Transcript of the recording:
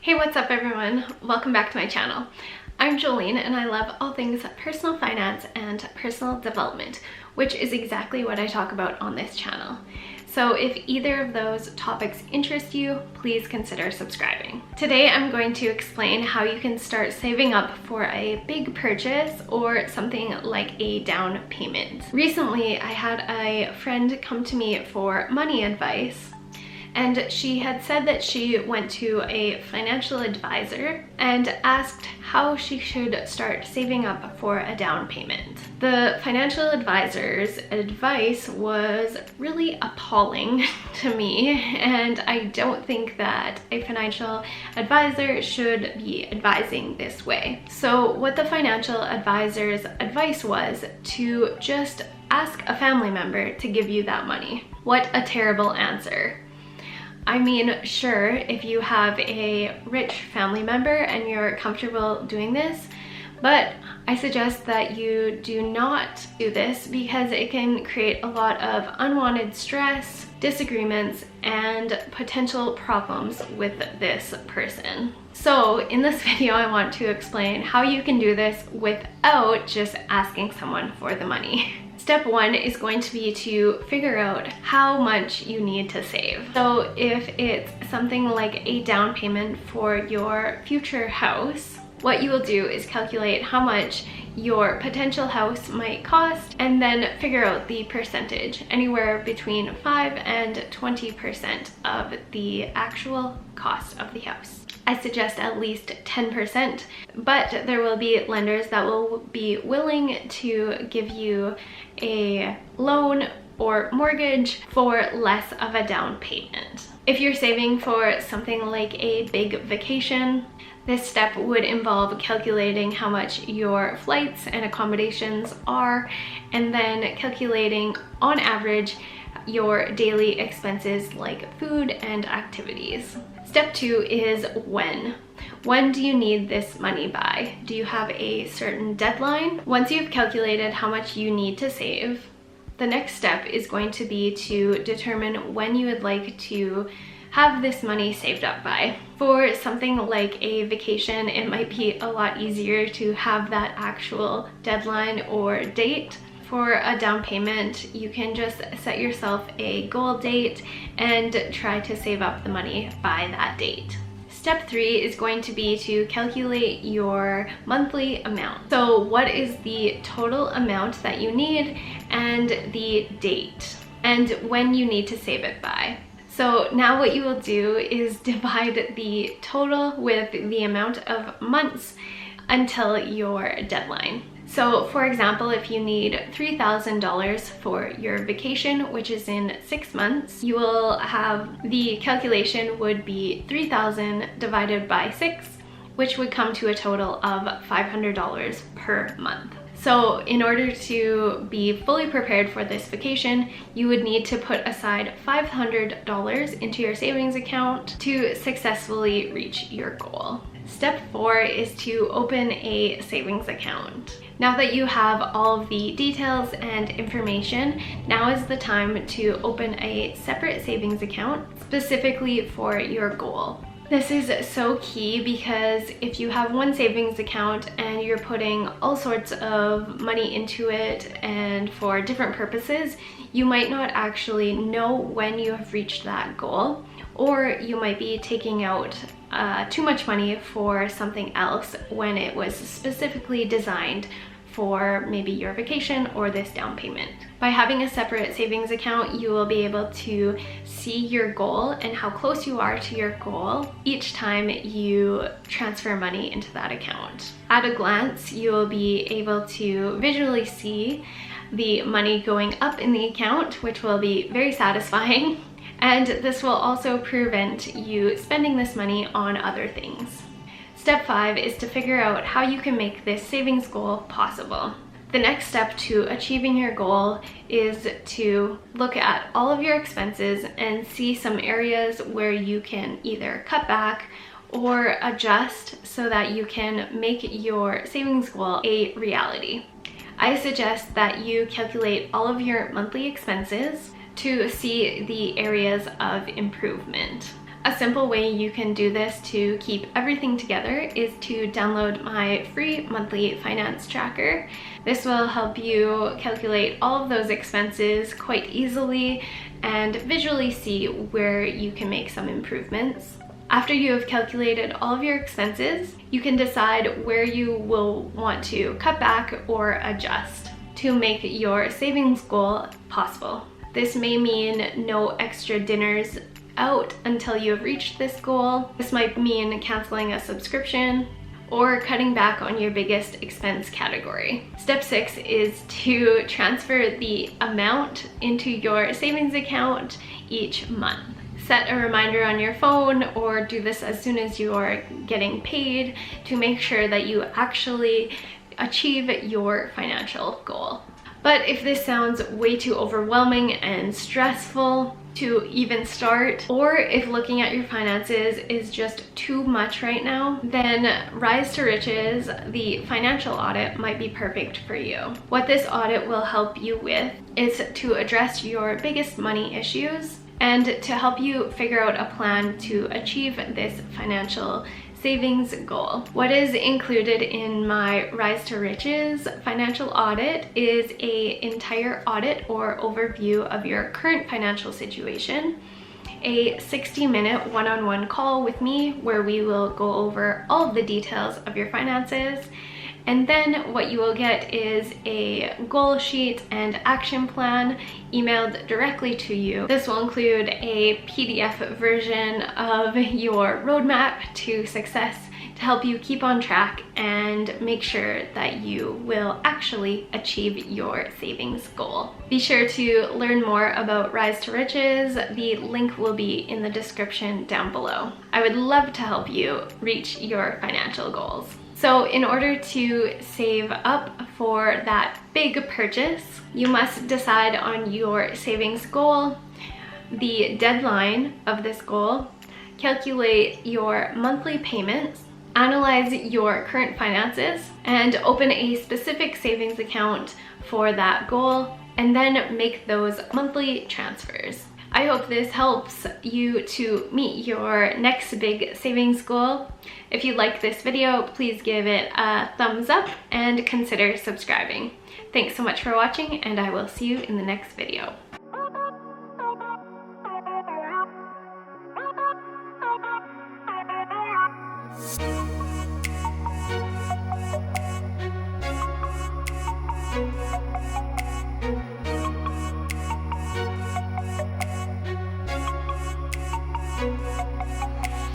Hey, what's up everyone? Welcome back to my channel. I'm Jolene and I love all things personal finance and personal development, which is exactly what I talk about on this channel. So if either of those topics interest you, please consider subscribing. Today I'm going to explain how you can start saving up for a big purchase or something like a down payment. Recently, I had a friend come to me for money advice, and she had said that she went to a financial advisor and asked how she should start saving up for a down payment. The financial advisor's advice was really appalling to me, and I don't think that a financial advisor should be advising this way. So what the financial advisor's advice was to just ask a family member to give you that money. What a terrible answer. I mean, sure, if you have a rich family member and you're comfortable doing this, but I suggest that you do not do this because it can create a lot of unwanted stress, disagreements, and potential problems with this person. So in this video, I want to explain how you can do this without just asking someone for the money. Step one is going to be to figure out how much you need to save. So if it's something like a down payment for your future house, what you will do is calculate how much your potential house might cost and then figure out the percentage, anywhere between 5 and 20% of the actual cost of the house. I suggest at least 10%, but there will be lenders that will be willing to give you a loan or mortgage for less of a down payment. If you're saving for something like a big vacation, this step would involve calculating how much your flights and accommodations are, and then calculating on average your daily expenses like food and activities. Step two is when. When do you need this money by? Do you have a certain deadline? Once you've calculated how much you need to save, the next step is going to be to determine when you would like to have this money saved up by. For something like a vacation, it might be a lot easier to have that actual deadline or date. For a down payment, you can just set yourself a goal date and try to save up the money by that date. Step three is going to be to calculate your monthly amount. So what is the total amount that you need and the date and when you need to save it by. So now what you will do is divide the total with the amount of months until your deadline. So for example, if you need $3,000 for your vacation, which is in 6 months, you will have the calculation would be 3,000 divided by 6, which would come to a total of $500 per month. So in order to be fully prepared for this vacation, you would need to put aside $500 into your savings account to successfully reach your goal. Step four is to open a savings account. Now that you have all of the details and information, now is the time to open a separate savings account specifically for your goal. This is so key because if you have one savings account and you're putting all sorts of money into it and for different purposes, you might not actually know when you have reached that goal, or you might be taking out too much money for something else when it was specifically designed for maybe your vacation or this down payment. By having a separate savings account, you will be able to see your goal and how close you are to your goal each time you transfer money into that account. At a glance, you will be able to visually see the money going up in the account, which will be very satisfying. And this will also prevent you spending this money on other things. Step five is to figure out how you can make this savings goal possible. The next step to achieving your goal is to look at all of your expenses and see some areas where you can either cut back or adjust so that you can make your savings goal a reality. I suggest that you calculate all of your monthly expenses to see the areas of improvement. A simple way you can do this to keep everything together is to download my free monthly finance tracker. This will help you calculate all of those expenses quite easily and visually see where you can make some improvements. After you have calculated all of your expenses, you can decide where you will want to cut back or adjust to make your savings goal possible. This may mean no extra dinners out until you have reached this goal. This might mean canceling a subscription or cutting back on your biggest expense category. Step 6 is to transfer the amount into your savings account each month. Set a reminder on your phone or do this as soon as you are getting paid to make sure that you actually achieve your financial goal. But if this sounds way too overwhelming and stressful to even start, or if looking at your finances is just too much right now, then Rise to Riches, the financial audit, might be perfect for you. What this audit will help you with is to address your biggest money issues and to help you figure out a plan to achieve this financial savings goal. What is included in my Rise to Riches financial audit is an entire audit or overview of your current financial situation, a 60-minute one-on-one call with me where we will go over all of the details of your finances, and then what you will get is a goal sheet and action plan emailed directly to you. This will include a PDF version of your roadmap to success to help you keep on track and make sure that you will actually achieve your savings goal. Be sure to learn more about Rise to Riches. The link will be in the description down below. I would love to help you reach your financial goals. So in order to save up for that big purchase, you must decide on your savings goal, the deadline of this goal, calculate your monthly payments, analyze your current finances, and open a specific savings account for that goal, and then make those monthly transfers. I hope this helps you to meet your next big savings goal. If you like this video, please give it a thumbs up and consider subscribing. Thanks so much for watching, and I will see you in the next video.